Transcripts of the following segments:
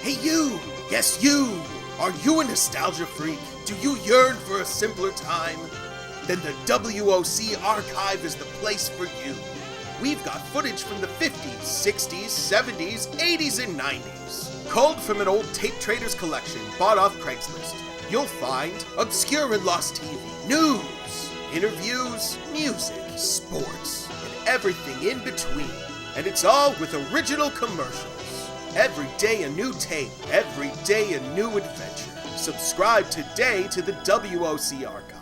Hey you! Yes you! Are you a nostalgia freak? Do you yearn for a simpler time? Then the WOC Archive is the place for you. We've got footage from the 50s, 60s, 70s, 80s, and 90s. Culled from an old tape trader's collection bought off Craigslist. You'll find obscure and lost TV, news, interviews, music, sports, and everything in between. And it's all with original commercials. Every day a new tape, every day a new adventure. Subscribe today to the WOC Archive.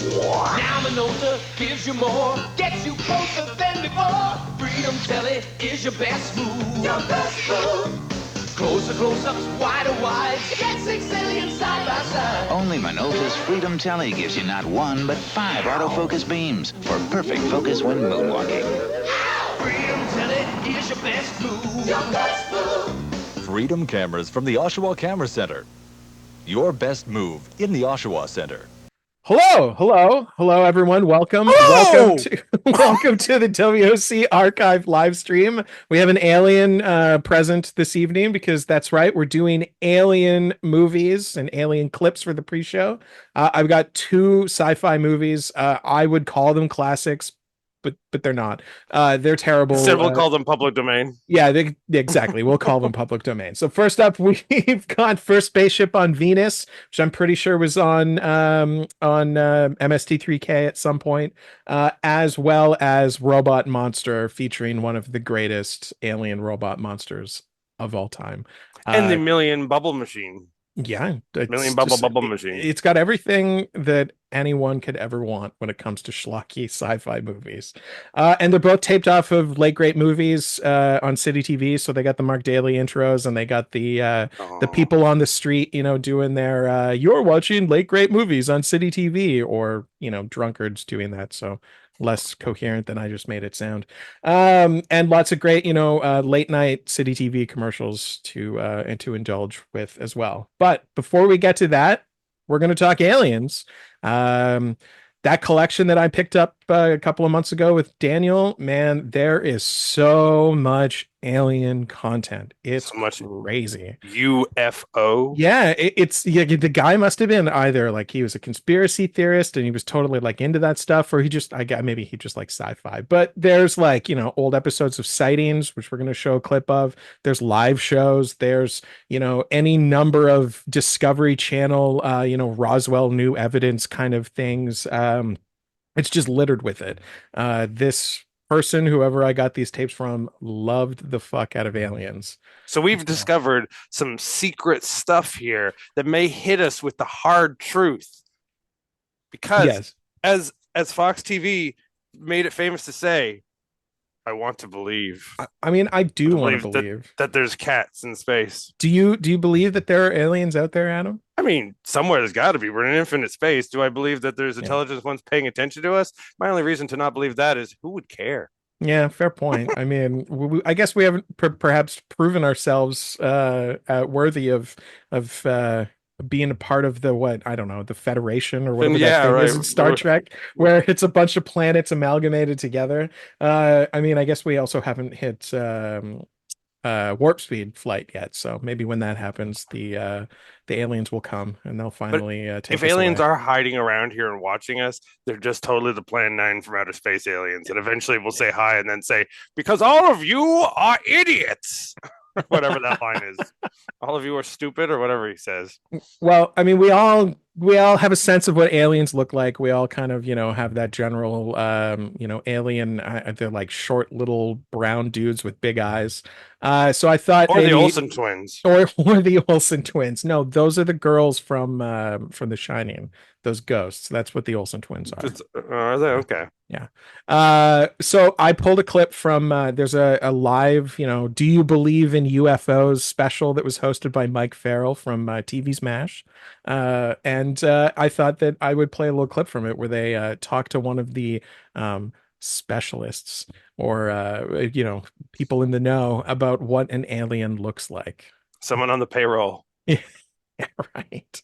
Now Minota gives you more, gets you closer than before. Freedom Telly is your best move. Your best move. Closer, close-ups, wider, wide. Get 6 aliens side by side. Only Minota's Freedom Telly gives you not one, but 5 autofocus beams for perfect focus when moonwalking. Freedom Telly is your best move. Your best move. Freedom cameras from the Oshawa Camera Center. Your best move in the Oshawa Center. Hello, everyone. Welcome to the WOC Archive live stream. We have an alien present this evening because that's right, we're doing alien movies and alien clips for the pre-show. I've got 2 sci-fi movies. I would call them classics, but they're not. They're terrible. Instead, we'll call them public domain. Yeah, exactly. We'll call them public domain. So first up, we've got First Spaceship on Venus, which I'm pretty sure was on MST3K at some point, as well as Robot Monster, featuring one of the greatest alien robot monsters of all time. And the Million Bubble Machine. Yeah, Million Bubble Machine. It's got everything that anyone could ever want when it comes to schlocky sci-fi movies. And they're both taped off of late great movies on City TV. So they got the Mark Daly intros, and they got the people on the street, doing their you're watching late great movies on City TV, or drunkards doing that. So less coherent than I just made it sound. And lots of great, late night City TV commercials to indulge with as well. But before we get to that, we're going to talk aliens. That collection that I picked up a couple of months ago with Daniel, man, there is so much alien content. It's so much crazy. UFO. Yeah, the guy must have been either like he was a conspiracy theorist and he was totally like into that stuff, or maybe he just likes sci-fi. But there's old episodes of Sightings, which we're going to show a clip of. There's live shows. There's any number of Discovery Channel Roswell New Evidence kind of things. It's just littered with it. This person, whoever I got these tapes from, loved the fuck out of aliens. So we've discovered some secret stuff here that may hit us with the hard truth. Because as Fox TV made it famous to say, I want to believe. I mean, I do want to believe that there's cats in space. Do you believe that there are aliens out there, Adam? I mean, somewhere there's got to be. We're in infinite space. Do I believe that there's intelligence ones paying attention to us? My only reason to not believe that is who would care? Yeah, fair point. I mean, I guess we haven't perhaps proven ourselves worthy of being a part of the Federation or whatever that thing is in Star Trek, where it's a bunch of planets amalgamated together. I mean, I guess we also haven't hit warp speed flight yet, so maybe when that happens, the aliens will come and they'll finally take if us aliens away. are hiding around here and watching us, they're just totally the Plan 9 from outer space aliens, and eventually we'll say hi and then say, because all of you are idiots. Whatever that line is. All of you are stupid, or whatever he says. Well, I mean, we all have a sense of what aliens look like. We all kind of, have that general, alien. They're like short, little brown dudes with big eyes. So I thought, or the Olsen twins, or the Olsen twins. No, those are the girls from The Shining. Those ghosts. That's what the Olsen twins are. Are they? Okay. Yeah. So I pulled a clip from there's a live, Do You Believe in UFOs special that was hosted by Mike Farrell from TV's MASH. And I thought that I would play a little clip from it where they talk to one of the specialists or people in the know about what an alien looks like. Someone on the payroll. Yeah, right.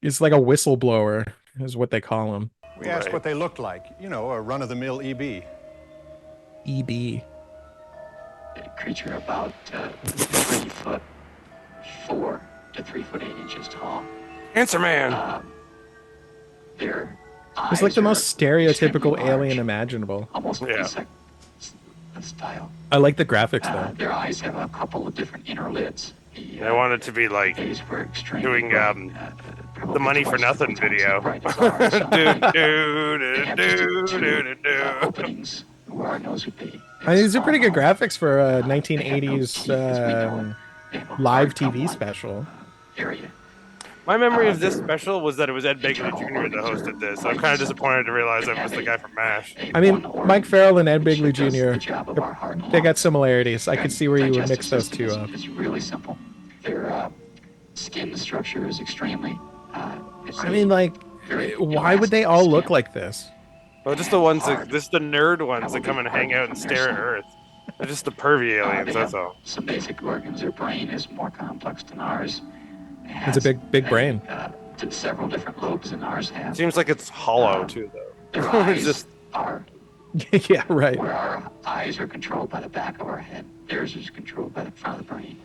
It's like a whistleblower is what they call him. We asked what they looked like, a run-of-the-mill EB. EB. A creature about 3 foot. 4 to 3 foot 8 inches tall. Answer Man. Their It's like the eyes most are stereotypical extremely large, alien imaginable. almost Yeah. insect style. I like the graphics though. Their eyes have a couple of different inner lids. I want it to be like These were extremely doing bright, the probably Money for twice Nothing 3 times as video. bright as ours. Do, They have just do, do, two do, do. openings where our nose would be. These are pretty good graphics for a 1980s live TV special. Area. My memory of this special was that it was Ed Begley Jr. that hosted this. So I'm kind of disappointed to realize it was the guy from MASH. I mean, Mike Farrell and Ed Bigley Jr., they got similarities. I could see where you would mix those two up. It's really simple. Their skin structure is extremely. I mean, like, why would they all look like this? Well, just the ones that, just the nerd ones that come and hang out and stare at Earth. They're just the pervy aliens, that's all. Some basic organs. Their brain is more complex than ours. It's a big brain. Several different lobes than ours have. Seems like it's hollow too, though. Their It's eyes just are Yeah, right. where our eyes are controlled by the back of our head. Theirs is controlled by the front of the brain.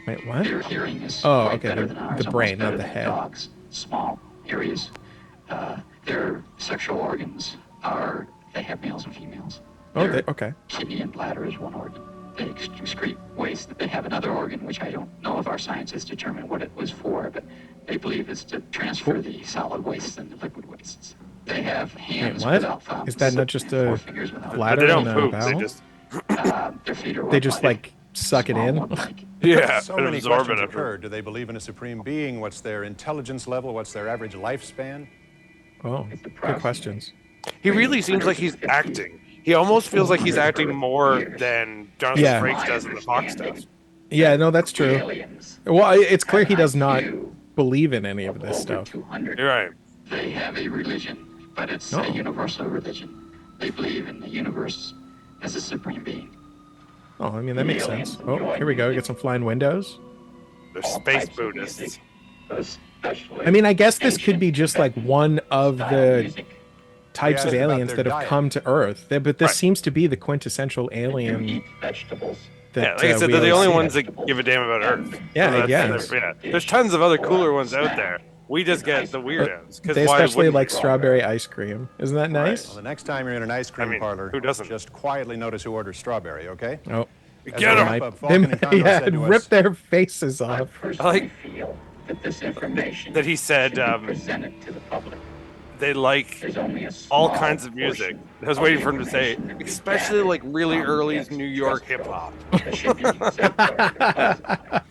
Wait, what? Their hearing is Oh, quite okay, better the than ours, brain, almost not better the than head. Dogs, small areas. Their sexual organs are, they have males and females. Oh, Their okay. kidney and bladder is one organ. They excrete waste. They have another organ, which I don't know if our scientists determined what it was for, but they believe it's to transfer the solid wastes and the liquid wastes. They have hands what? without thumbs. Is that not just a 4 fingers without but bladder they don't and a poop. They bowel? just their feet are They just one-legged, like suck it small in. one-legged. yeah, So many absorb questions it. occurred. Do they believe in a supreme being? What's their intelligence level? What's their average lifespan? Oh, good questions. He really seems like he's acting. He almost feels like he's acting more than Jonathan Yeah. Frakes does in the Fox stuff. Yeah, no, that's true. Aliens. Well, it's clear he does not believe in any of this Over stuff. 200. You're right. They have a religion, but it's Oh. a universal religion. They believe in the universe as a supreme being. Oh, I mean, that makes sense. Oh, here we go. We get some flying windows. They're space Buddhists. I mean, I guess this could be just like one of the types Yeah, of it's about aliens their that have diet. come to Earth. But this Right. seems to be the quintessential alien. Vegetables. That, Yeah, like I said, we they're the always only see. ones that give a damn about Earth. Yeah, So I guess. yeah. There's tons of other cooler ones out there. We just get the weirdos. 'Cause They why especially wouldn't like we? strawberry ice cream. Isn't that nice? Well, the next time you're in an ice cream I mean, parlor, who doesn't? just quietly notice who orders strawberry, okay? Oh, As Get a 'em! wrap-up, they Vulcan and Condor yeah, said to rip us, their faces off. I like feel that this information that he said should be presented to the public. they like There's only a all small kinds of music. portion I was of waiting the for him to say, information that we especially gather like really from early the New York hip hop. that should be safeguarded.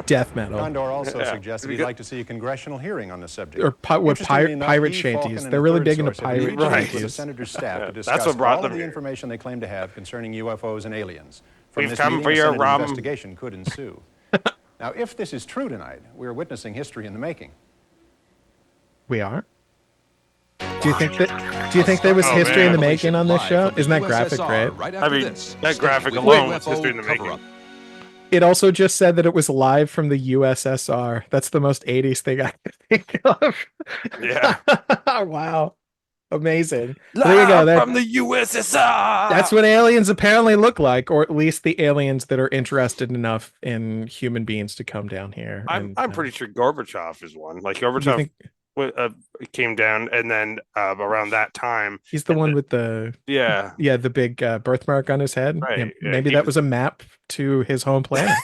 Death metal. Condor also Yeah. suggested he'd like to see a congressional hearing on the subject. Or what Interestingly enough, pirate he, Vulcan, shanties. and They're a really third big into source have pirate engaged with the shanties. senator's staff Yeah, to that's discuss what brought all them of the here. information they claim to have concerning UFOs and aliens. From We've this come meeting, for a your Senate rum. investigation could ensue. Now, if this is true tonight, we're witnessing history in the making. We are. Do you think that? Do you think there was Oh, history in the man. making on this show? Isn't that graphic great? Right I after mean, this, that graphic with alone UFO was history in the making. cover-up. It also just said that it was live from the USSR. That's the most 80s thing I could think of. Yeah. Wow. Amazing. There you go. Live from the USSR. That's what aliens apparently look like, or at least the aliens that are interested enough in human beings to come down here. I'm And, pretty sure Gorbachev is one. Like do you Gorbachev think came down, and then around that time, he's the one with the yeah, the big birthmark on his head? Right, Yeah, yeah, maybe he that was- was a map to his home planet.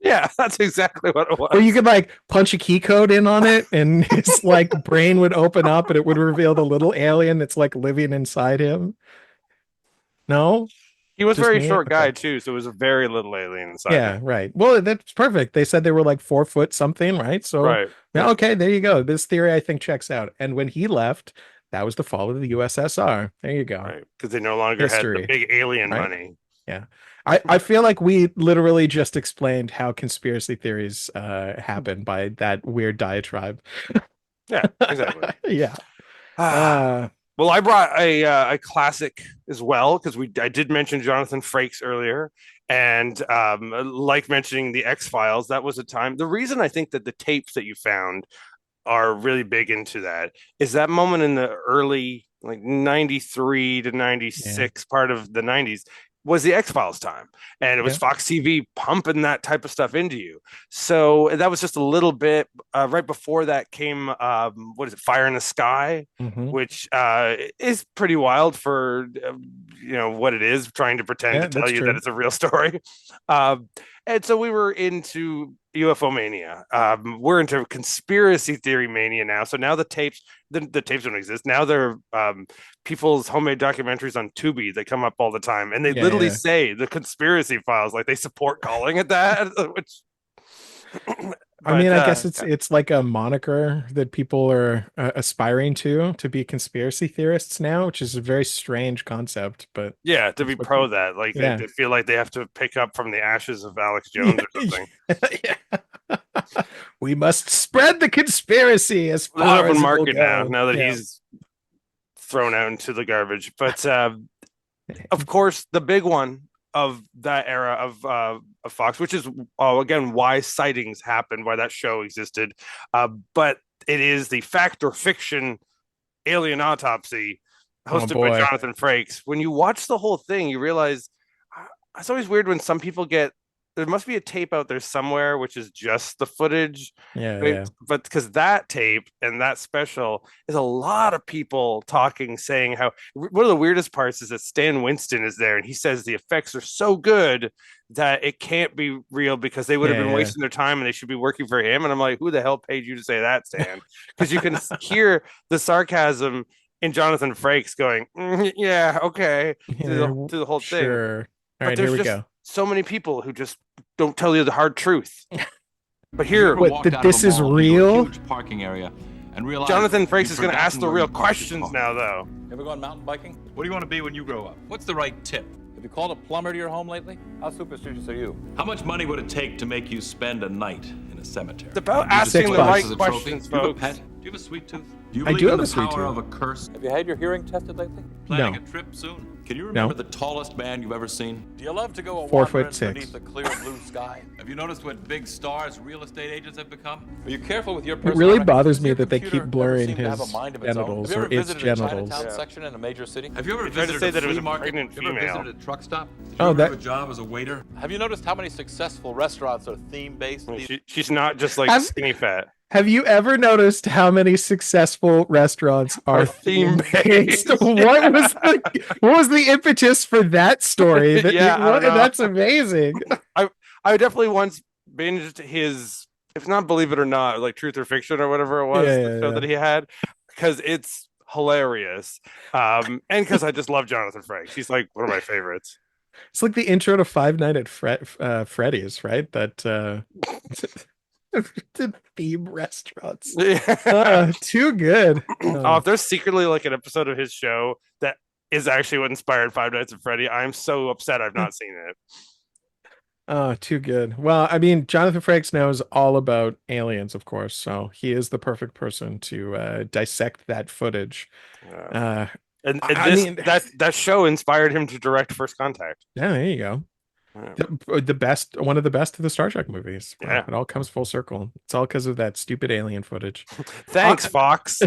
yeah, that's exactly what it was. Or you could like punch a key code in on it and his like brain would open up and it would reveal the little alien that's like living inside him. No? He was a Just very me? short guy Okay. too, so it was a very little alien inside. Yeah, him. right. Well, that's perfect. They said they were like 4 foot something, right? So Right. yeah, okay, there you go. This theory I think checks out. And when he left, that was the fall of the USSR. There you go. Right. Because they no longer History. had the big alien Right. money. Yeah. I feel like we literally just explained how conspiracy theories happen by that weird diatribe. Yeah, exactly. Yeah. Ah. Well, I brought a classic as well because I did mention Jonathan Frakes earlier, and like mentioning the X-Files, that was a time. The reason I think that the tapes that you found are really big into that is that moment in the early like 93 to 96 part of the 90s. was the X-Files time, and it was Yeah. Fox TV pumping that type of stuff into you. So that was just a little bit right before that came what is it, Fire in the Sky, which is pretty wild for what it is, trying to pretend to tell you that it's a real story. And so we were into UFO mania. We're into conspiracy theory mania now. So now the tapes don't exist. Now they're people's homemade documentaries on Tubi that come up all the time, and they literally say the conspiracy files, like they support calling it that. Which, I mean, I guess it's like a moniker that people are aspiring to be conspiracy theorists now, which is a very strange concept. But yeah, to be pro that, like they feel like they have to pick up from the ashes of Alex Jones or something. We must spread the conspiracy as far as market now that he's thrown out into the garbage. But of course, the big one of that era of Fox, which is again why sightings happened, why that show existed, but it is the fact or fiction Alien Autopsy, hosted by Jonathan Frakes. When you watch the whole thing, you realize it's always weird when some people there must be a tape out there somewhere which is just the footage. But because that tape and that special is a lot of people talking, saying how one of the weirdest parts is that Stan Winston is there and he says the effects are so good that it can't be real because they would have been wasting their time and they should be working for him. And I'm like, who the hell paid you to say that, Stan? Because you can hear the sarcasm in Jonathan Frakes going, okay, to the whole thing. All right, here we go. So many people who just don't tell you the hard truth. But here, this is real. Huge parking area and realize Jonathan Frakes is going to ask the real questions now, though. Ever gone mountain biking? What do you want to be when you grow up? What's the right tip? Have you called a plumber to your home lately? How superstitious are you? How much money would it take to make you spend a night in a cemetery? It's about asking the right questions, folks. Do you have a pet? Do you have a sweet tooth? Do you I believe do in have the a sweet power tooth. of a curse? Have you had your hearing tested lately? Planning a trip soon? Can you remember the tallest man you've ever seen? Do you love to go 4'6" beneath the clear blue sky? Have you noticed what big stars real estate agents have become? Are you careful with your It personal really records? bothers me Does your that they computer keep blurring never seem to have his a mind of its own? genitals Have you or ever its visited a genitals. Chinatown section in a major city? Have you ever tried to visited say a that it was flea a market? pregnant Have you ever female. visited a truck stop? Did you Oh, ever have a job as a waiter? Have you noticed how many successful restaurants are theme-based? She's not just like skinny fat. Have you ever noticed how many successful restaurants are theme-based? What was the impetus for that story? That's amazing. I definitely once binged his, if not Believe It or Not, like Truth or Fiction or whatever it was, the show that he had, because it's hilarious. And because I just love Jonathan Frakes. He's like one of my favorites. It's like the intro to Five Nights at Freddy's, right? That the theme restaurants. Too good. If there's secretly like an episode of his show that is actually what inspired Five Nights at Freddy, I'm so upset I've not seen it. Oh, too good. Well, I mean, Jonathan Frakes knows all about aliens, of course, so he is the perfect person to dissect that footage. That show inspired him to direct First Contact. Yeah, there you go. The best, one of the best of the Star Trek movies. Yeah, it all comes full circle. It's all because of that stupid alien footage. Thanks, Fox.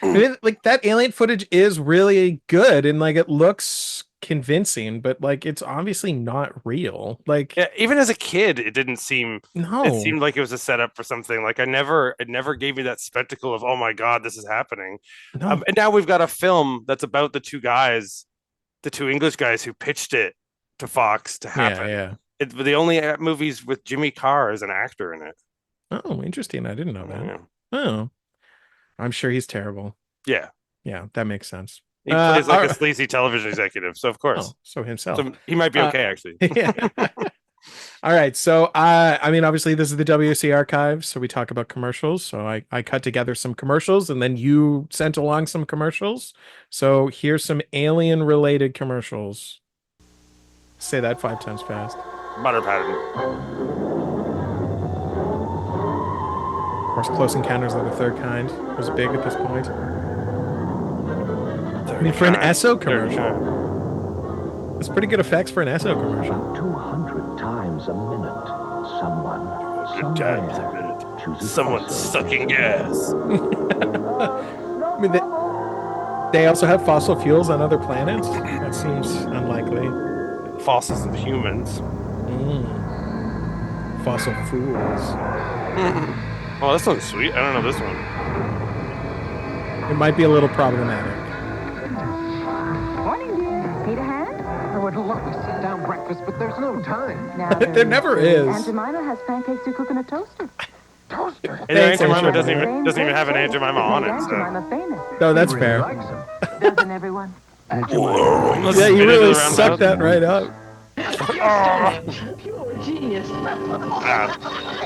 Like that alien footage is really good, and like it looks convincing, but like it's obviously not real. Like even as a kid, it didn't seem. No, it seemed like it was a setup for something. Like it never gave me that spectacle of, oh my god, this is happening. No. And now we've got a film that's about the two English guys who pitched it to Fox to happen. Yeah. It's the only movies with Jimmy Carr as an actor in it. Oh, interesting. I didn't know that. Yeah. Oh, I'm sure he's terrible. Yeah, that makes sense. He plays like a sleazy television executive, so of course. Oh, so himself. So he might be okay, actually. Yeah. All right. So, I mean, obviously, this is the WC archive, so we talk about commercials. So I cut together some commercials, and then you sent along some commercials. So here's some alien-related commercials. Say that 5 times fast. Butter pattern. Of course, Close Encounters of the Third Kind was big at this point. I mean, for an Esso commercial, it's pretty good effects for an Esso commercial. 200 times a minute, someone's sucking gas. I mean, they also have fossil fuels on other planets. That seems unlikely. fossils of humans. Fossil fools. Oh, this one's sweet. I don't know this one. It might be a little problematic. Morning, dear. Need a hand? I would love to sit down breakfast, but there's no time. Now, There never is. Aunt Jemima has pancakes to cook in a toaster. Toaster? And Aunt Jemima doesn't even have an Aunt Jemima on it. Aunt So. Jemima famous. No, that's fair. Doesn't everyone? Yeah, you really sucked that right up. Pure genius. Yeah,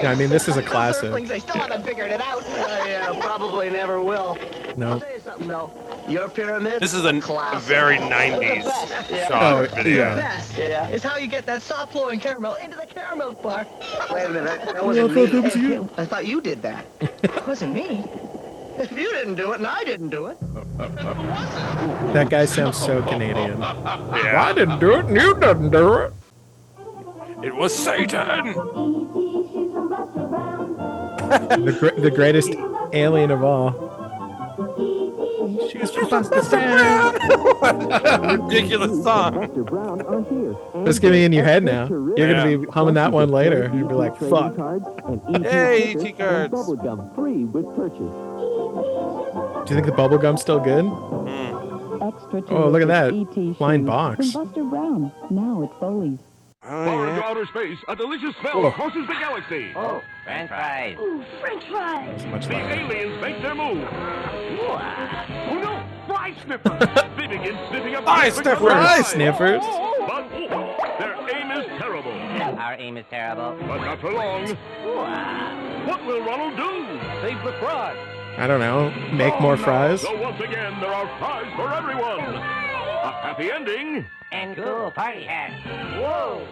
I mean, this is a classic. They still haven't figured it out. Yeah, probably never will. No. I'll tell you something, though. Your pyramid. This is a very 90s Yeah. shot video. Best is how you get that soft flowing caramel into the caramel bar. Wait a minute, that wasn't me. I thought you did that. It wasn't me. If you didn't do it and I didn't do it. That guy sounds so Canadian. Yeah. I didn't do it and you didn't do it. It was Satan. The greatest alien of all. She's Buster Brown. Ridiculous song. Just get me in your head now. You're gonna be humming that one later. You'll be like, fuck. Hey, ET cards. Do you think the bubblegum's still good? Oh, look at that. Flying box. Buster Brown. Now at Foley's. Far into outer space, a delicious smell crosses the galaxy. Oh, French fries. Ooh, French fries. The aliens make their move. Oh no, fry sniffers! They begin sniffing up Fry sniffers! Fry sniffers! But their aim is terrible. Our aim is terrible. But not for long. What will Ronald do? Save the fries. I don't know. Make more fries? So once again, there are fries for everyone. A happy ending. And cool party hats. Whoa!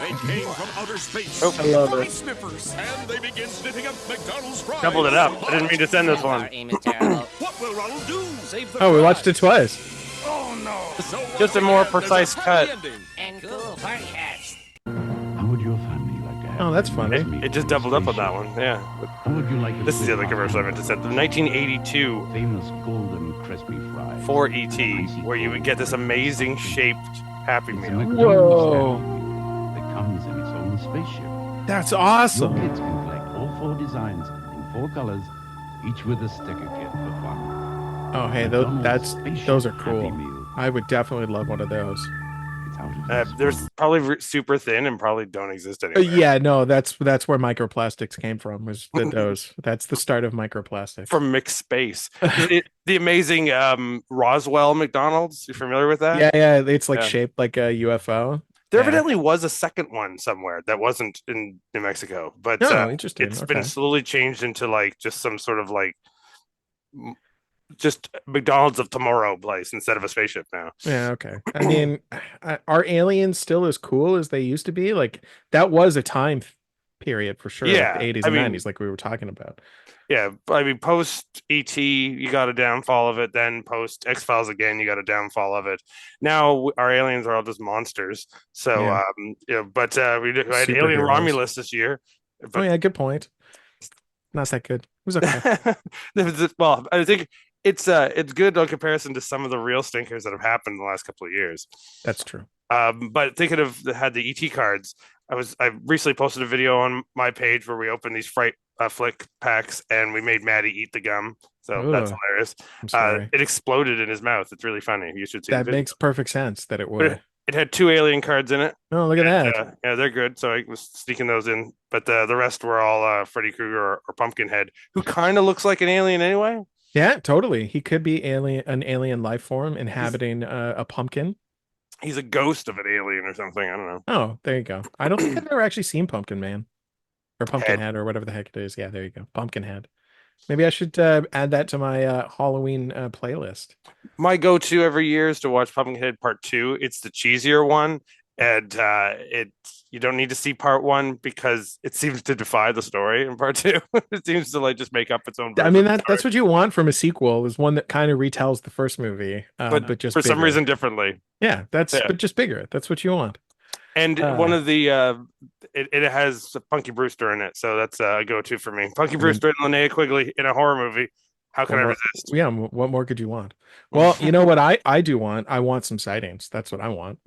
They came from outer space. I love Fry it. sniffers, and they begin sniffing up McDonald's fries. Doubled it up. I didn't mean to send this one. Our aim is terrible. What will Ronald do? Save the Oh, we fries. watched it twice. Oh no! So Just a more precise cut. And cool party hats. How would your family like to have Oh, that's funny. It just doubled up on that one. Yeah. How would you like to This is the other commercial I meant to send. The 1982 famous golden crispy fry? for ET, where you would get this amazing shaped Happy It's a Meal. McDonald's Whoa. Happy Meal that comes in its own spaceship. That's Your awesome. kids can collect all 4 designs in 4 colors, each with a sticker kit for fun. Oh, hey, McDonald's Spaceship those are Happy cool. Meal. I would definitely love one of those. It's out of this There's world. probably super thin and probably don't exist anymore. Yeah, no, that's where microplastics came from. Was those? That's the start of microplastics. From mixed space. The amazing Roswell McDonald's. You familiar with that? Yeah, it's like Yeah. shaped like a UFO. There Yeah. evidently was a second one somewhere that wasn't in New Mexico, but Oh, interesting. it's Okay. been slowly changed into like just some sort of like just McDonald's of tomorrow place instead of a spaceship now. Yeah, okay. I mean, are aliens still as cool as they used to be? Like that was a time period for sure. Yeah, like the 80s I and mean- 90s, like we were talking about. Yeah, I mean, post ET, you got a downfall of it. Then post X Files again, you got a downfall of it. Now our aliens are all just monsters. So, Yeah. but we had Alien Superheroes. Romulus this year. Oh But yeah, good point. Not that good. It was okay. well, I think it's good in comparison to some of the real stinkers that have happened in the last couple of years. That's true. But thinking of had the ET cards, I recently posted a video on my page where we opened these Fright Flick packs and we made Maddie eat the gum. So that's Ugh. hilarious. I'm sorry. It exploded in his mouth. It's really funny. You should see That the video. makes perfect sense that it would. It had 2 alien cards in it. Oh, look at And, that. yeah, they're good. So I was sneaking those in. But the rest were all Freddy Krueger or Pumpkinhead, who kind of looks like an alien anyway. Yeah, totally. He could be an alien life form inhabiting a pumpkin. He's a ghost of an alien or something. I don't know. Oh, there you go. I don't think I've ever actually seen Pumpkin Man or Pumpkinhead or whatever the heck it is. Yeah, there you go. Pumpkinhead. Maybe I should add that to my Halloween playlist. My go-to every year is to watch Pumpkinhead Part 2. It's the cheesier one, and you don't need to see Part 1 because it seems to defy the story in Part 2. It seems to like just make up its own. I mean, version of the that's story. what you want from a sequel, is one that kind of retells the first movie, but just for some bigger. reason differently. Yeah, Yeah. but just bigger. That's what you want. And one of the it has Punky Brewster in it, so that's a go-to for me. Punky Brewster and Linnea Quigley in a horror movie. How can I resist? Yeah, what more could you want? Well, you know what I do want? I want some sightings. That's what I want.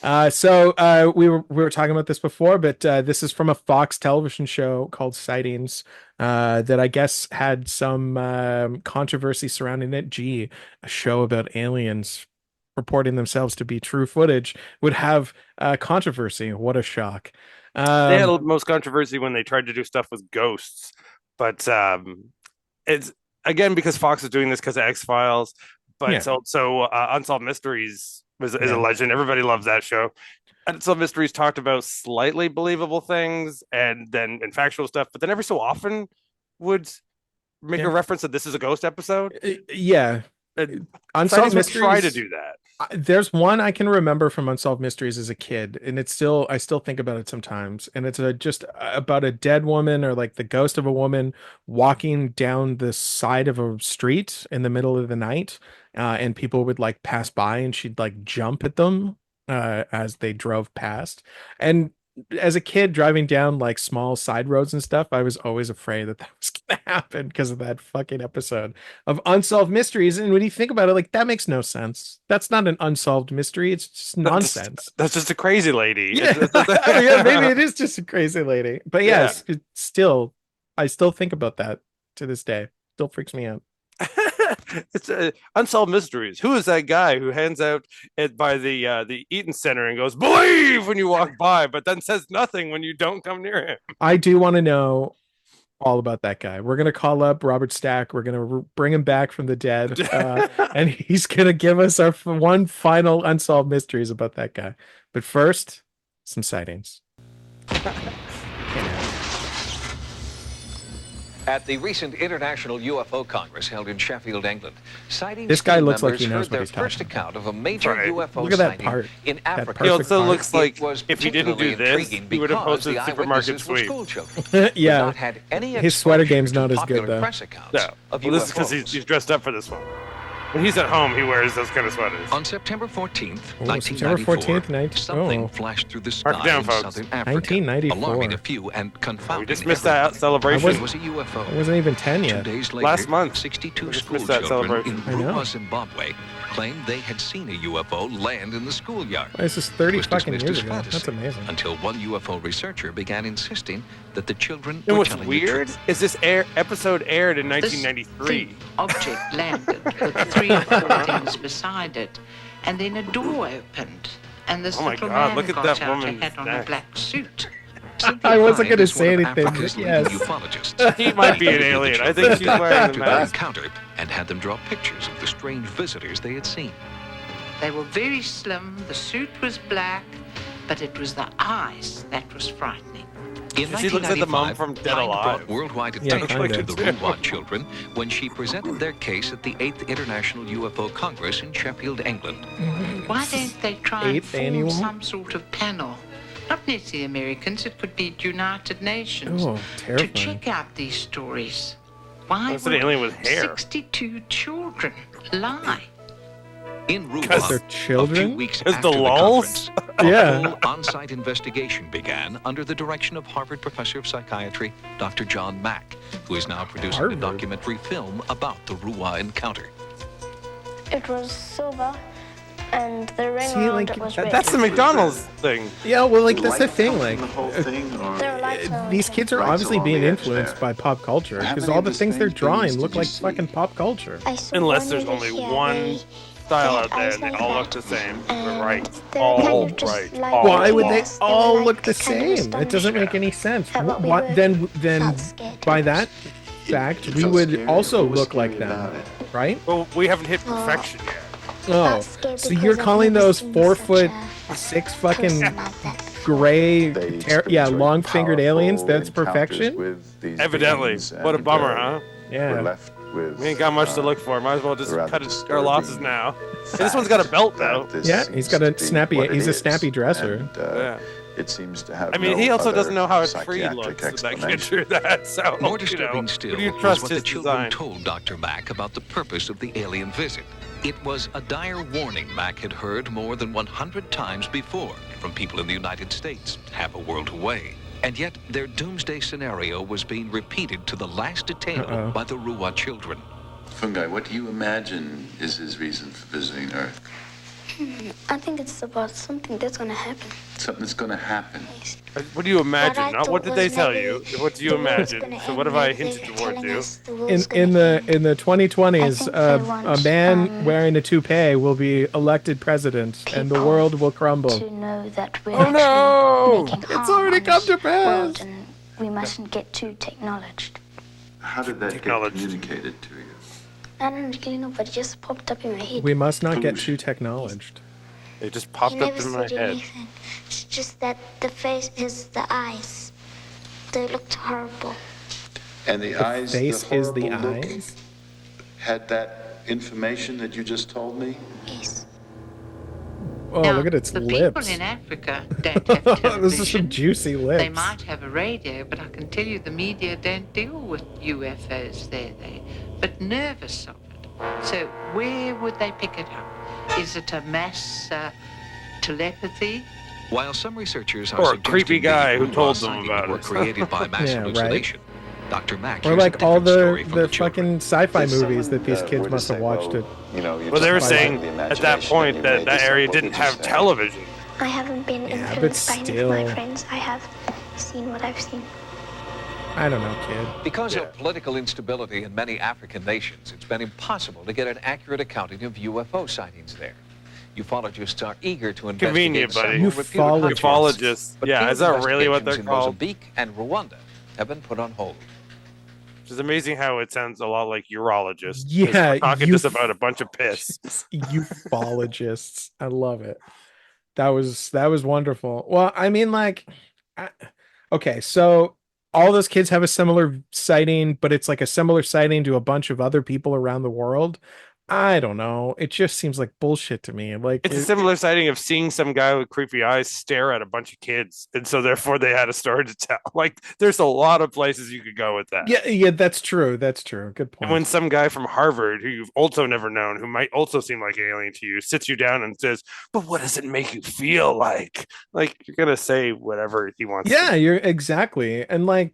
We were talking about this before, but this is from a Fox television show called Sightings that I guess had some controversy surrounding it. Gee, a show about aliens reporting themselves to be true footage would have controversy. What a shock. They had the most controversy when they tried to do stuff with ghosts, but it's again because Fox is doing this because of X-Files, but it's also Unsolved Mysteries is a legend. Everybody loves that show. Unsolved Mysteries talked about slightly believable things and factual stuff, but then every so often would make a reference that this is a ghost episode. Unsolved Mysteries try to do that. There's one I can remember from Unsolved Mysteries as a kid, and I still think about it sometimes. And it's just about a dead woman or like the ghost of a woman walking down the side of a street in the middle of the night, and people would like pass by, and she'd like jump at them as they drove past. And as a kid driving down like small side roads and stuff, I was always afraid that was gonna happen because of that fucking episode of Unsolved Mysteries. And when you think about it, like that makes no sense. That's not an unsolved mystery. It's just nonsense. That's just a crazy lady. Yeah, yeah, maybe it is just a crazy lady. But yes, I still think about that to this day. Still freaks me out. It's Unsolved Mysteries. Who is that guy who hands out it by the Eaton Center and goes "believe" when you walk by, but then says nothing when you don't come near him? I do want to know all about that guy. We're gonna call up Robert Stack. We're gonna bring him back from the dead, and he's gonna give us our one final Unsolved Mysteries about that guy. But first, some sightings. At the recent International UFO Congress held in Sheffield, England, sightings this guy looks like members he knows heard what their he's talking first account of a major UFO Look at that sighting part. in That Africa. He also part. looks like was if he didn't do particularly this, intriguing he would have because posted the Supermarket eyewitnesses were Sweep. school children, Yeah. but not had any His sweater exposure game's to not as good, popular though. press accounts No, of well, this is because UFOs. he's dressed up for this one. When he's at home, he wears those kind of sweaters. On September 14th, September 1994, 14th, something flashed through the Mark sky down, in folks. southern Africa, 1994. alarming a few and confounding We just missed everyone. that celebration. It was a UFO. I wasn't even 10 2 yet. days later, Last month. 62 We just school missed that children in celebration. I know. Ruwa, Zimbabwe, claimed they had seen a UFO land in the schoolyard. This is 30 It was fucking dismissed years as ago. fantasy That's amazing. Until one UFO researcher began insisting that the children And were what's telling weird the truth. is this episode aired in 1993. Object landed with 3 or 4 things beside it, and then a door opened, and this Oh my little God, man look at got that out. He woman's had on a neck. black suit. I wasn't going to Is one say of anything. Africa's But leading yes. ufologists. He might be an alien. I think she's wearing the After their mask. encounter, and had them draw pictures of the strange visitors they had seen. They were very slim, the suit was black, but it was the eyes that was frightening. In She looks like the mom 1995, from Dead Mind Alive. brought worldwide Yeah, attention kinda. to the Ruwa children when she presented their case at the 8th International UFO Congress in Sheffield, England. Why don't they try and 8th form annual? some sort of panel? Not necessarily Americans, it could be United Nations. Oh, To terrifying. check out these stories. Why That's an would alien with hair. 62 children lie? In Because Ruwa, they're a few children? weeks Because after the the lulz? conference, a Yeah. full on-site investigation began under the direction of Harvard professor of psychiatry, Dr. John Mack, who is now producing Harvard? a documentary film about the Ruwa encounter. It was silver, and the ring See, around like, it was That- red. That's the McDonald's thing. Yeah, well, like, that's the thing. Like, There were lights on these it. kids are obviously being influenced by pop culture because all the things they're drawing look like fucking pop culture. I saw Unless one there's over only here, one they- style they out there had and they eyes all like look the same. We're and right. they were kind All of just right. like All Why would they yes, were all like look the kind of same? It doesn't make any sense. at what we What were then felt scared by of. that fact, we would also look like them, right? Well, we haven't hit perfection yet. Oh, scared so because you're I've calling never those seen 4'6" fucking gray, long-fingered aliens? That's perfection. Evidently. What a bummer, huh? Yeah. We ain't got much to look for. Might as well just cut our losses now. Hey, this one's got a belt though. Yeah, he's got a snappy. He's a snappy dresser. Yeah. It seems to have. I mean, no he also other doesn't know how a tree psychiatric looks. So that can't explanation. do that. So, More you disturbing know, still who do you was trust what the his children design? told Dr. Mack about the purpose of the alien visit. It was a dire warning Mack had heard more than 100 times before from people in the United States, half a world away. And yet their doomsday scenario was being repeated to the last detail by the Ruwa children. Fungi, what do you imagine is his reason for visiting Earth? I think it's about something that's gonna happen. Something that's going to happen. What do you imagine? What I Not what thought did they was tell maybe you? What do you the world's imagine? gonna So what end, have I maybe hinted they're towards telling you? us the world's In gonna the 2020s, think they want, a man wearing a toupee will be elected president, and the world will crumble. to know that we're Oh no! making It's already come to world pass. and we mustn't get too technologed. How did that get communicated to you? I don't really know, but it just popped up in my head. We must not get too technologed. It just You popped up never in my said head. anything. It's just that the face is the eyes. They looked horrible. And the eyes, face the is the horrible look, eyes? had that information that you just told me? Yes. Oh, Now, look at its the lips. people in Africa don't have television. Those are some juicy lips. They might have a radio, but I can tell you the media don't deal with UFOs there, but nervous of it. So where would they pick it up? Is it a mass telepathy? While some researchers are Or a suggesting creepy guy the who UFO told them sightings about were it. created by mass Yeah, right. hallucination, Dr. Mack Or here's a like all different the story from the fucking sci-fi movies that these kids must have watched it. Well, they were saying at that point that that area didn't have television. I haven't been but influenced by any of still. my friends. I have seen what I've seen. I don't know, kid. Because of political instability in many African nations, it's been impossible to get an accurate accounting of UFO sightings there. Ufologists are eager to investigate Convenient, buddy. several reputed Ufologists. but Yeah, field is that really what they're investigations in called? Mozambique and Rwanda have been put on hold. Which is amazing how it sounds a lot like urologists. 'cause Yeah, we're talking just about a bunch of piss. Ufologists. I love it. That was wonderful. Well, I mean, like, okay, so all those kids have a similar sighting, but it's like a similar sighting to a bunch of other people around the world. I don't know. It just seems like bullshit to me. Like It's a similar sighting of seeing some guy with creepy eyes stare at a bunch of kids, and so therefore they had a story to tell. Like, there's a lot of places you could go with that. Yeah, that's true. That's true. Good point. And when some guy from Harvard, who you've also never known, who might also seem like an alien to you, sits you down and says, "But what does it make you feel like?" Like, you're gonna say whatever he wants. Yeah, you're exactly. And like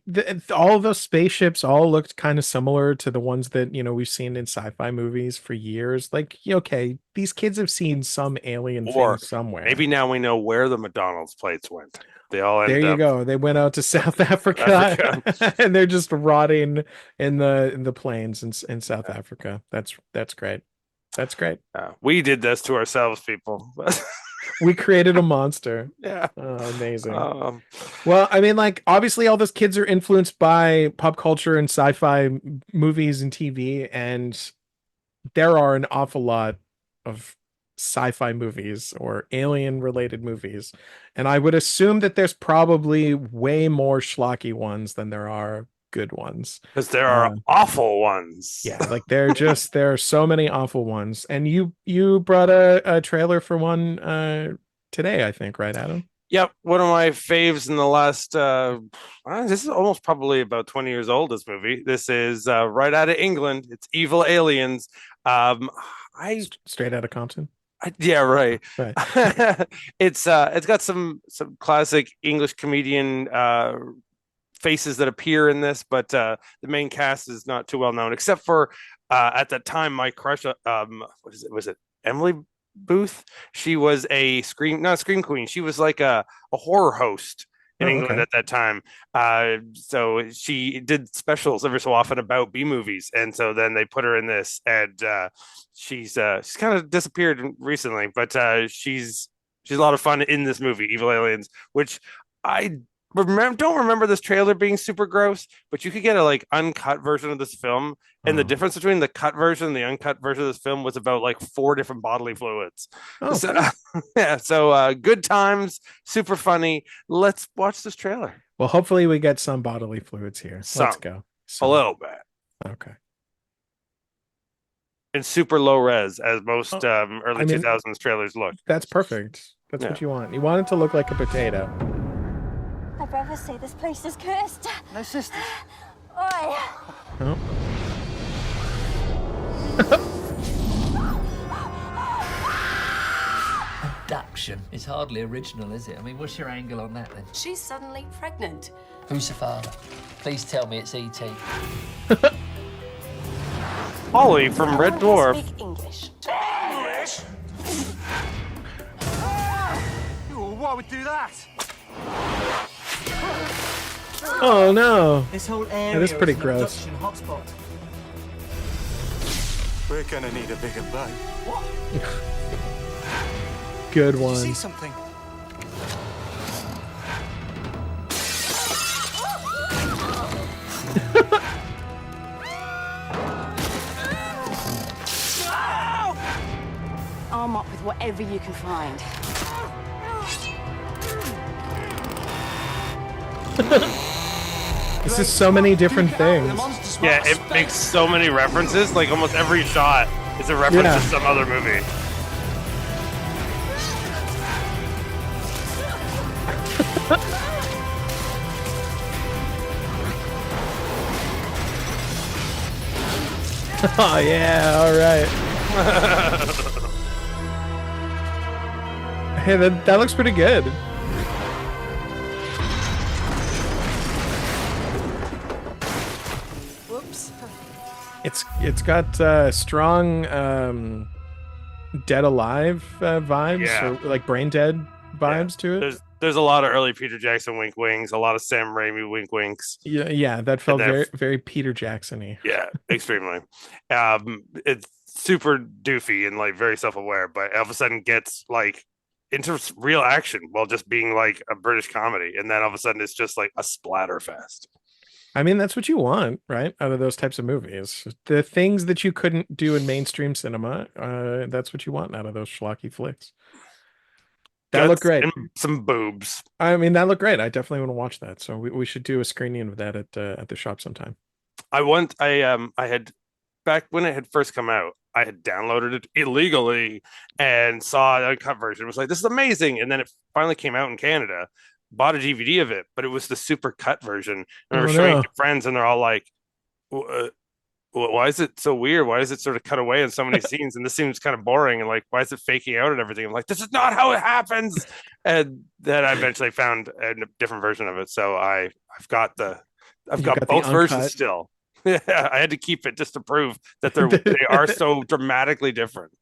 all of those spaceships all looked kind of similar to the ones that, we've seen in sci-fi movies for years. Like, okay, these kids have seen some alien Or thing somewhere. maybe now we know where the McDonald's plates went. They all There ended you up. go. They went out to South Africa, and they're just rotting in the plains in South Africa. That's great. That's great. We did this to ourselves, people. We created a monster. Yeah. Oh, amazing. Um, Well, I mean, like, obviously all those kids are influenced by pop culture and sci-fi movies and TV, and there are an awful lot of sci-fi movies or alien related movies, and I would assume that there's probably way more schlocky ones than there are good ones, because there are awful ones. Yeah, like there are so many awful ones. And you brought a trailer for one today, I think, right, Adam? Yep, one of my faves in the last. This is almost probably about 20 years old. This movie. This is right out of England. It's Evil Aliens. Straight out of Compton. Yeah, right. Right. It's got some classic English comedian faces that appear in this, but the main cast is not too well known, except for at that time my crush. Was it Emily Booth? She was not scream queen. She was like a horror host in England at that time. So she did specials every so often about B movies, and so then they put her in this, and she's kind of disappeared recently, but she's a lot of fun in this movie, Evil Aliens, which I don't remember this trailer being super gross, but you could get a like uncut version of this film, and the difference between the cut version and the uncut version of this film was about like 4 different bodily fluids. So good times, super funny. Let's watch this trailer. Well, hopefully we get some bodily fluids here. Let's go. A little bit. Okay. In super low res, as most early 2000s trailers look. That's perfect. That's what you want. You want it to look like a potato. My brother say this place is cursed. No sisters. Oi. Oh. Abduction is hardly original, is it? I mean, what's your angle on that then? She's suddenly pregnant. Who's the father? Please tell me it's E.T. Ollie from Red Dwarf. Speak English. I would do that. Oh no. This whole Yeah, area that's pretty is an gross. abduction hotspot. We're gonna need a bigger boat. What? Good Did you one. see something? Arm up with whatever you can find. This is so many different things. Yeah, it makes so many references. Like almost every shot is a reference Yeah. to some other movie. Oh yeah, all right. Hey, that looks pretty good. Whoops. It's got strong Dead Alive vibes, Yeah. or like Brain Dead vibes to it. There's a lot of early Peter Jackson wink wings, a lot of Sam Raimi wink winks. Yeah, that felt And very very Peter Jackson-y. Yeah, extremely. It's super doofy and like very self-aware, but all of a sudden gets like into real action while just being like a British comedy, and then all of a sudden it's just like a splatter fest. I mean, that's what you want, right? Out of those types of movies. The things that you couldn't do in mainstream cinema, that's what you want out of those schlocky flicks. That looked great. And some boobs. I mean, that looked great. I definitely want to watch that. So we should do a screening of that at the shop sometime. I had back when it had first come out, I had downloaded it illegally and saw a cut version. It was like, this is amazing. And then it finally came out in Canada, bought a DVD of it, but it was the super cut version. And I was showing it to friends, and they're all like, why is it so weird? Why is it sort of cut away in so many scenes? And this seems kind of boring. And like, why is it faking out and everything? I'm like, this is not how it happens. And then I eventually found a different version of it. So I've got both versions still. Yeah, I had to keep it just to prove that they are so dramatically different.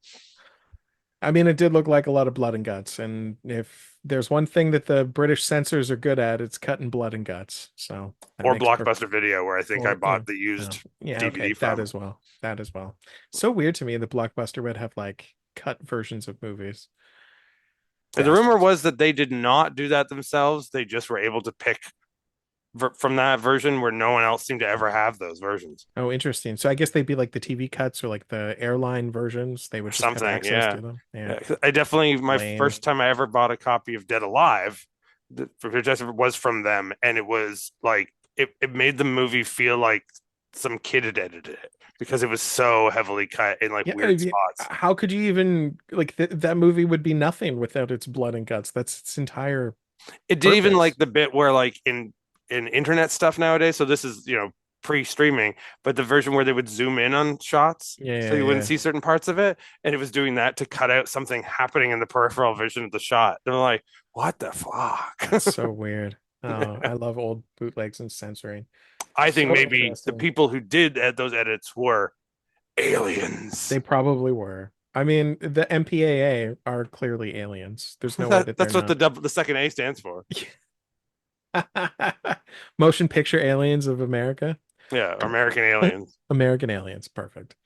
I mean, it did look like a lot of blood and guts. And if there's one thing that the British censors are good at, it's cutting blood and guts. So Or Blockbuster Video, where I think I bought the used DVD okay, from. That as well. So weird to me that Blockbuster would have like cut versions of movies. And the rumor was that they did not do that themselves. They just were able to pick from that version where no one else seemed to ever have those versions. Oh, interesting. So I guess they'd be like the TV cuts or like the airline versions. They would just have access to them. Yeah. I definitely, my first time I ever bought a copy of Dead Alive was from them, and it was like it made the movie feel like some kid had edited it because it was so heavily cut in like weird spots. How could you even like that movie would be nothing without its blood and guts? That's its entire It did even like the bit where like in internet stuff nowadays, so this is pre-streaming, but the version where they would zoom in on shots so you wouldn't see certain parts of it, and it was doing that to cut out something happening in the peripheral vision of the shot. They're like, what the fuck? That's so weird. Oh, I love old bootlegs and censoring. I think maybe the people who did those edits were aliens. They probably were. I mean, the MPAA are clearly aliens. There's no way that that's what the second A stands for. Motion Picture Aliens of America. Yeah, American Aliens. American Aliens. Perfect.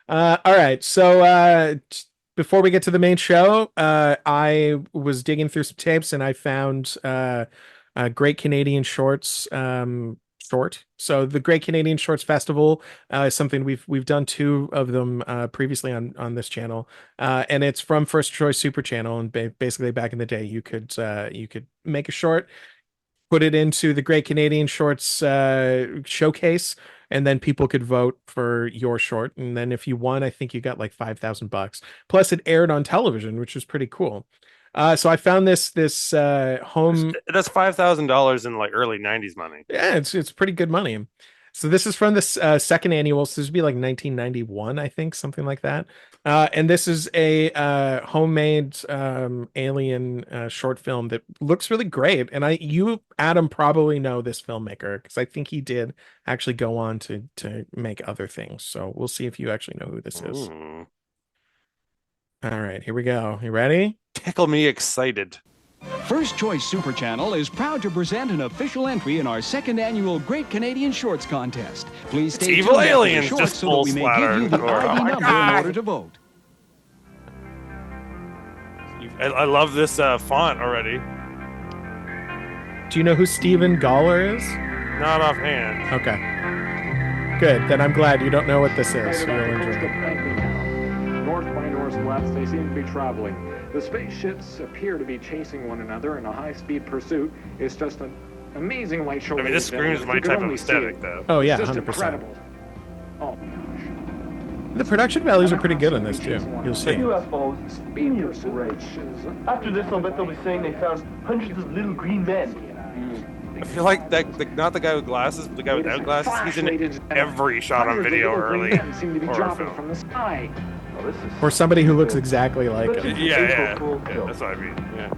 All right. So before we get to the main show, I was digging through some tapes and I found a Great Canadian Shorts short. So the Great Canadian Shorts Festival is something we've done 2 of them previously on this channel, and it's from First Choice Super Channel. And basically, back in the day, you could make a short, put it into the Great Canadian Shorts showcase, and then people could vote for your short. And then if you won, I think you got like $5,000. Plus, it aired on television, which was pretty cool. So I found this home. That's $5,000 in like early '90s money. Yeah, it's pretty good money. So this is from this second annual. So this would be like 1991, I think, something like that. And this is a homemade alien short film that looks really great. And you, Adam, probably know this filmmaker because I think he did actually go on to make other things. So we'll see if you actually know who this is. All right, here we go. You ready? Tickle me excited. First Choice Super Channel is proud to present an official entry in our second annual Great Canadian Shorts Contest. Please stay Evil tuned after the aliens shorts just so that full we may splatter give you the hardcore. Oh ID my number God. in order to vote. I love this font already. Do you know who Stephen Galler is? Not offhand. Okay. Good. Then I'm glad you don't know what this is. So you'll enjoy it. North by northwest, they seem to be traveling. The spaceships appear to be chasing one another in a high-speed pursuit. It's just an amazing light show. I mean, this screams my type of aesthetic, though. Oh yeah, It's just 100%. incredible. Oh, The production values are pretty good on this too. You'll see. UFOs, speed pursuit. After this, I'll bet they'll be saying they found hundreds of little green men. I feel like not the guy with glasses, but the guy without glasses. He's in every shot on video early seem to be horror dropping film. from the sky. Or somebody who looks exactly like him. Yeah, that's what I mean. Yeah.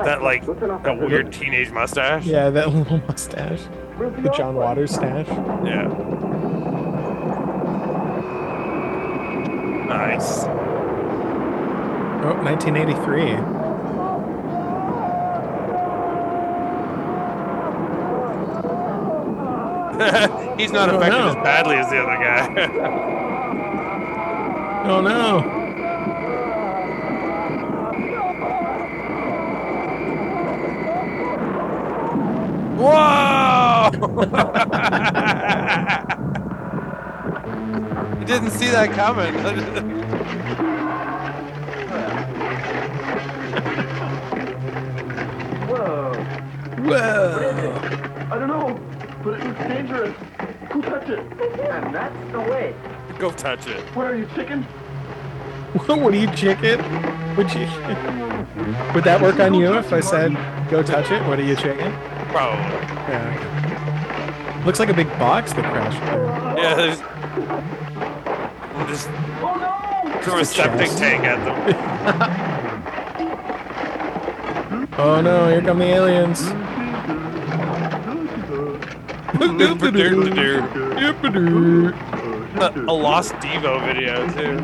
That that weird teenage mustache. Yeah, that little mustache. The John Waters stash. Yeah. Nice. Oh, 1983. He's not Oh, affected no. as badly as the other guy. Oh no. Whoa! You didn't see that coming. Whoa. I don't know, but it looks dangerous. Who touched it? And that's the way. Go touch it. What are you, chicken? What are you, chicken? Would that work on you if I said, go touch it? What are you, chicken? Probably. Yeah. Looks like a big box that crashed through. Yeah, there's... Just throw a septic tank at them. Oh no, here come the aliens. A Lost Devo video, too.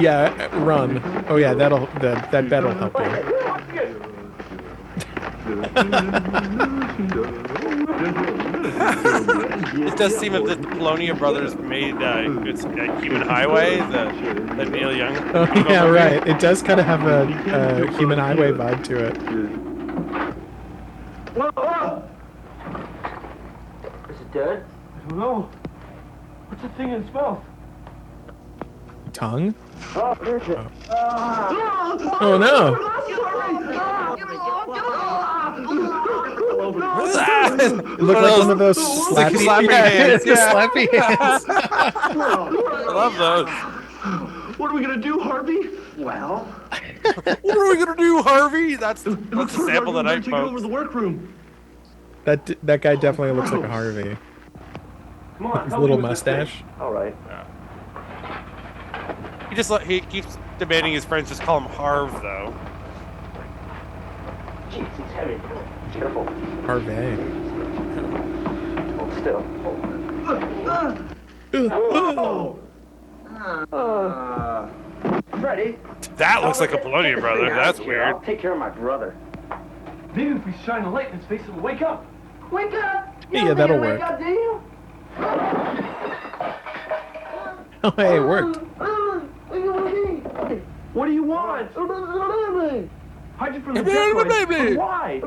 Yeah, run. Oh yeah, that bet'll help you. It does seem as if the Polonia brothers made Human Highway, the Neil Young. Oh yeah, right. It does kind of have a Human Highway vibe to it. Is it dead? I don't know. What's the thing in its mouth? Tongue? Oh, there's it. Oh no! It looked like one of those slappy hands. Yeah. Slappy hands. I love those. What are we gonna do, Harvey? Well, What are we gonna do, Harvey? That's the sample that I take over posted. the workroom. That guy definitely looks like a Harvey. Come on, His help little me with this thing. mustache. All right. He keeps demanding his friends just call him Harv, though. Jeez, it's heavy. Careful. Harvey. Hold still. Freddy. That looks like a Polonia brother. That's weird. I'll take care of my brother. Maybe if we shine a light in his face, it'll wake up. Wake up! Yeah, that'll work. Wake up, do you? Oh hey, it worked. What do you want? Hide you from the Jackoids. Why?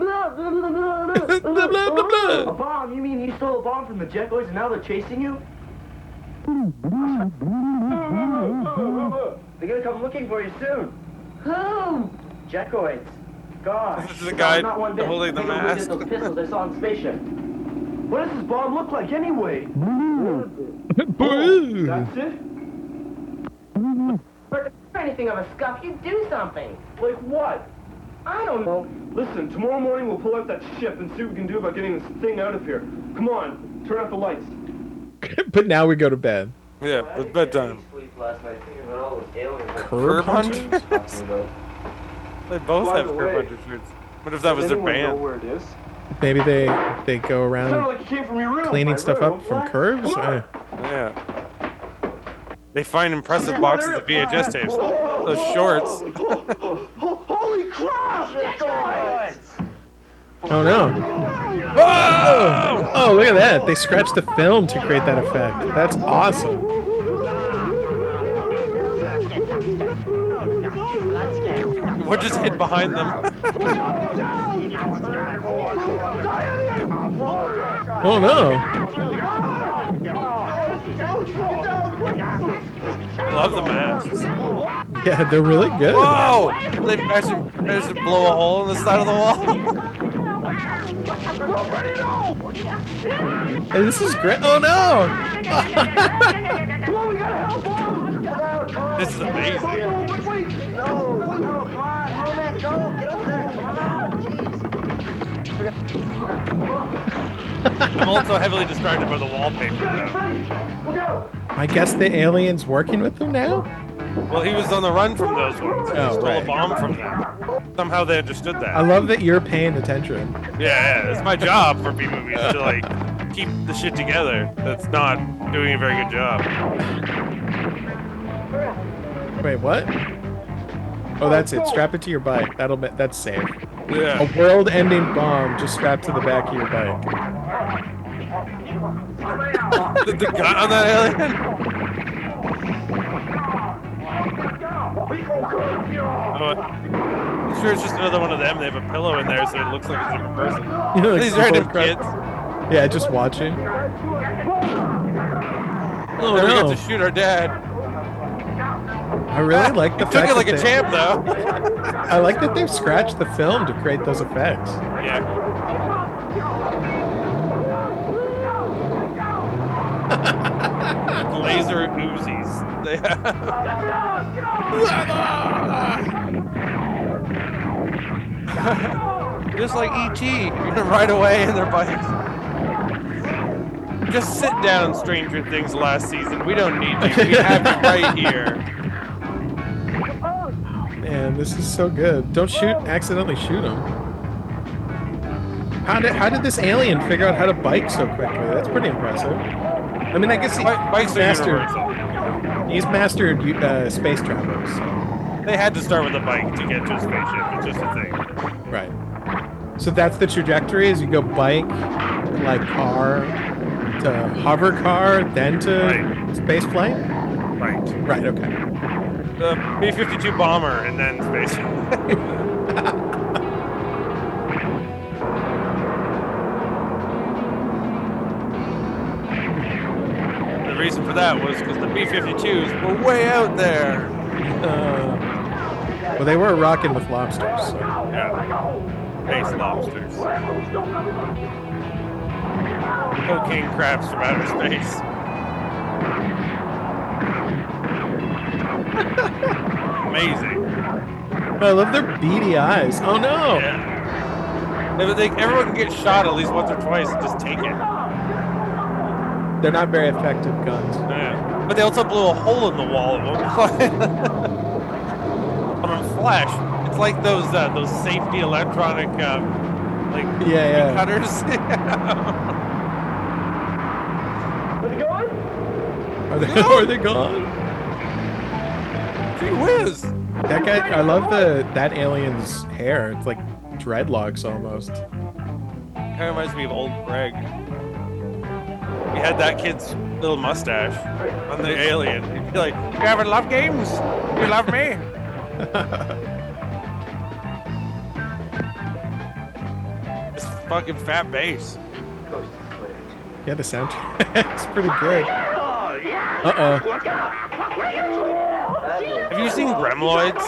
A bomb? You mean you stole a bomb from the Jackoids and now they're chasing you? They're gonna come looking for you soon. Who? Jackoids. Gosh. This is the guy not one bit. holding the Take a look at mask. those pistols I saw in Spaceship. What does this bomb look like anyway? Oh, that's it? But anything of a scuff, you do something. Like what? I don't know. Listen, tomorrow morning we'll pull out that ship and see what we can do about getting this thing out of here. Come on, turn out the lights. But now we go to bed. Yeah, it's bedtime. Curb hunters? They both By have the curb way, hunter shirts. What if that was their anyone know band? where it is? Maybe they go Sounded around like it came from your room. cleaning My stuff room. up from What? curbs. Come on. Yeah. They find impressive boxes of VHS tapes. Those shorts. Holy crap! Oh no. Oh, look at that. They scratched the film to create that effect. That's awesome. What just hid behind them? Oh no. I love the masks. Yeah, they're really good. Whoa! They managed to blow a hole in the side of the wall. Hey, this is great. Oh no! This is amazing. I'm also heavily distracted by the wallpaper, though. I guess the alien's working with them now? Well, he was on the run from those ones. He stole right. a bomb from them. Somehow they understood that. I love that you're paying attention. Yeah, it's my job for B movies to like keep the shit together. That's not doing a very good job. Wait, what? Oh, that's it. Strap it to your bike. That's safe. Yeah. A world-ending bomb just strapped to the back of your bike. The gun on that alien? I'm sure it's just another one of them. They have a pillow in there, so it looks like a different person. You know, like These random kids. Yeah, just watching. Oh Never no! get to shoot our dad. I really like the He fact took it like that a champ, though. I like that they've scratched the film to create those effects. Yeah. Laser Uzis. They just like E.T. You're gonna ride away in their bikes. Just sit down, Stranger Things last season. We don't need you. We have you right here. Man, this is so good. Don't accidentally shoot him. How did this alien figure out how to bike so quickly? That's pretty impressive. I mean, I guess Bikes are universal. He's mastered space travel. So. They had to start with a bike to get to a spaceship. It's just a thing. Right. So that's the trajectory: is you go bike, like car, to hover car, then to space plane. Right. Right. Okay. The B-52 bomber and then spaceship. The reason for that was because the B-52s were way out there. Well, they were rocking with lobsters. So. Yeah. Space lobsters. Cocaine crabs from outer space. Amazing. I love their beady eyes. Oh no! Yeah. Everyone can get shot at least once or twice and just take it. They're not very effective guns. Yeah. But they also blew a hole in the wall at one point. On a flash. It's like those safety electronic cutters. Are they gone? Gee whiz! That guy, I love that alien's hair. It's like dreadlocks almost. Kind of reminds me of old Greg. He had that kid's little mustache on the alien. He'd be like, "You ever love games? You love me?" This fucking fat bass. Yeah, the soundtrack's pretty good. Uh-oh. Have you seen Gremloids?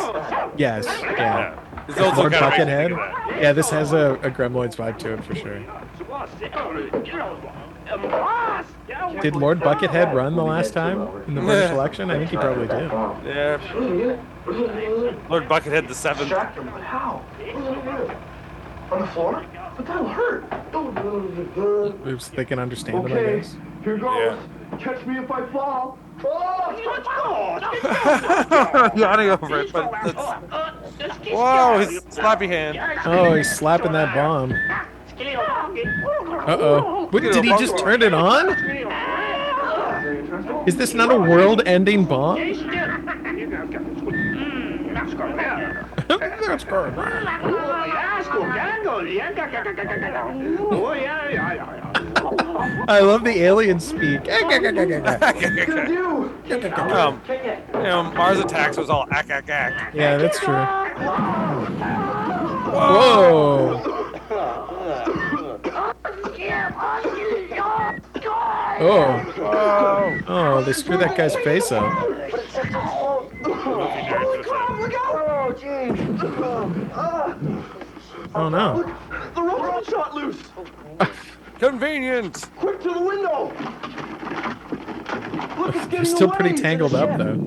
Yes. Yeah. This also Lord kind of makes me Buckethead. think of that. Yeah, this has a Gremloids vibe to it for sure. Did Lord Buckethead run the last time in the British election? I think he probably did. Yeah. Lord Buckethead the 7th. How? On the floor? But that'll hurt. Oops, they can understand it, I Okay, guess. here goes. Yeah. Catch me if I fall. Yawning over it, but it's... Whoa, his slappy hand. Oh, he's slapping that bomb. Uh-oh. What, did he just turn it on? Is this not a world-ending bomb? I love the alien speak. Mars Attacks was all ack ack ack. Yeah, that's true. Whoa. Oh, they screwed that guy's face up. Oh no. The robot shot loose. Convenient. Quick to the window. Look, it's They're still pretty tangled up though.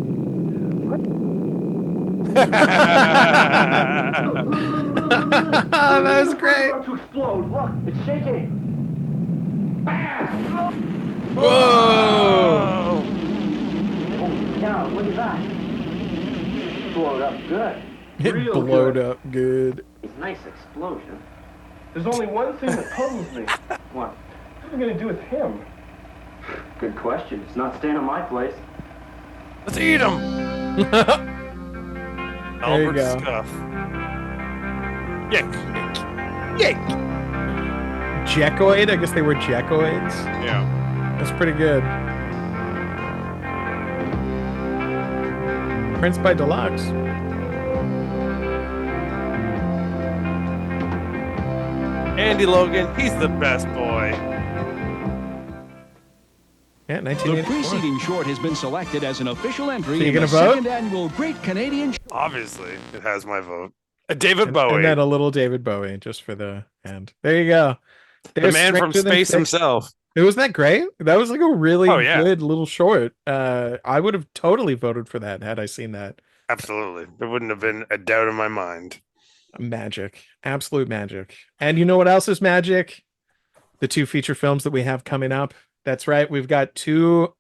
That was great. To explode. Look, it's shaking. Whoa! Oh, now look at that. Blowed up good. It blowed up good. Nice explosion. There's only one thing that puzzles me. What? What are we gonna do with him? Good question. It's not staying at my place. Let's eat him. There you go. Scuff. Yick. Jackoid? I guess they were Jackoids. Yeah. That's pretty good. Prince by Deluxe. Andy Logan, he's the best boy. Yeah, The 1984. preceding short has been selected as an official entry So you in gonna the vote? second annual Great Canadian. Obviously, it has my vote. David Bowie. And then a little David Bowie just for the end. There you go. The There's man from Stranger Than space Fiction. himself. It was that great. That was like a really yeah. good little short. I would have totally voted for that had I seen that. Absolutely. There wouldn't have been a doubt in my mind. Magic. Absolute magic. And you know what else is magic? The 2 feature films that we have coming up. That's right. We've got 2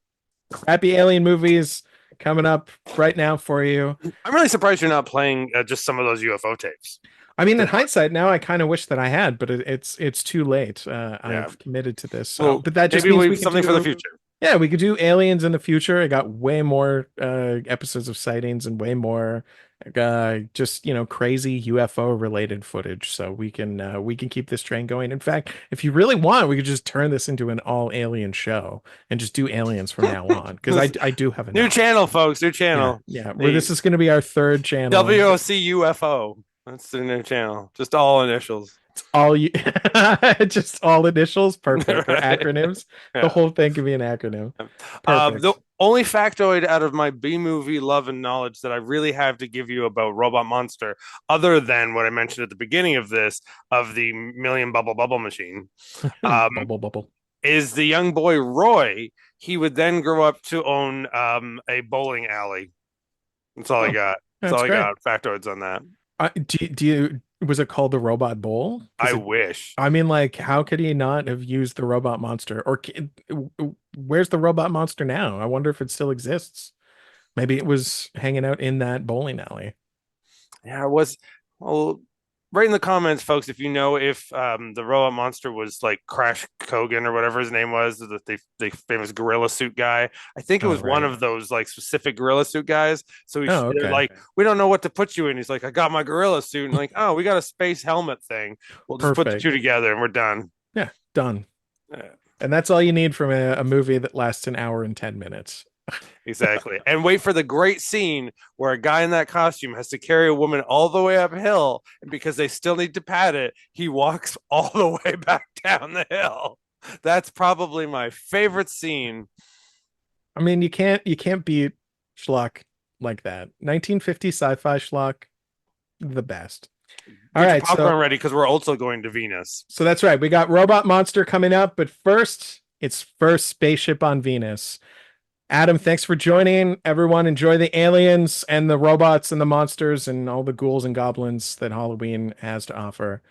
crappy alien movies coming up right now for you. I'm really surprised you're not playing just some of those UFO tapes. I mean, in hindsight, now I kind of wish that I had, but it's too late. I've committed to this. So, Well, but that just maybe means we something for the future. Yeah, we could do aliens in the future. I got way more episodes of sightings and way more just crazy UFO related footage. So we can keep this train going. In fact, if you really want, we could just turn this into an all alien show and just do aliens from now on. Because I do have a new channel, folks. New channel. Yeah, where this is going to be our 3rd channel. WOC UFO. That's the new channel. Just all initials. It's all you, just all initials. Perfect. Or Right. acronyms. Yeah. The whole thing could be an acronym. Perfect. The only factoid out of my B movie love and knowledge that I really have to give you about Robot Monster, other than what I mentioned at the beginning of this, of the million bubble machine, bubble. is the young boy Roy. He would then grow up to own a bowling alley. That's all I got. That's all I got. Factoids on that. Do you? Was it called the Robot Bowl? I wish. I mean, like, how could he not have used the Robot Monster? Or where's the Robot Monster now? I wonder if it still exists. Maybe it was hanging out in that bowling alley. Yeah, it was. Well, write in the comments, folks, if you know if the Robot Monster was like Crash Kogan or whatever his name was, the famous gorilla suit guy. I think it was one of those like specific gorilla suit guys. So they're like, we don't know what to put you in. He's like, I got my gorilla suit. And like, oh, we got a space helmet thing. We'll just put the 2 together and we're done. Yeah, done. Yeah. And that's all you need from a movie that lasts an hour and 10 minutes. Exactly. And wait for the great scene where a guy in that costume has to carry a woman all the way uphill, and because they still need to pad it, he walks all the way back down the hill. That's probably my favorite scene. I mean, you can't beat schlock like that. 1950 sci-fi schlock, the best. All right, popcorn ready because we're also going to Venus. So that's right. We got Robot Monster coming up, but first, it's first Spaceship on Venus. Adam, thanks for joining. Everyone, enjoy the aliens and the robots and the monsters and all the ghouls and goblins that Halloween has to offer.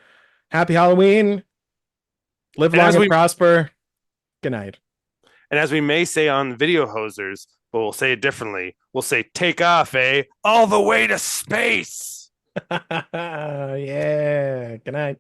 Happy Halloween. Live long and prosper. Good night. And as we may say on Video Hosers, but we'll say it differently. We'll say, take off, all the way to space. Yeah. Good night.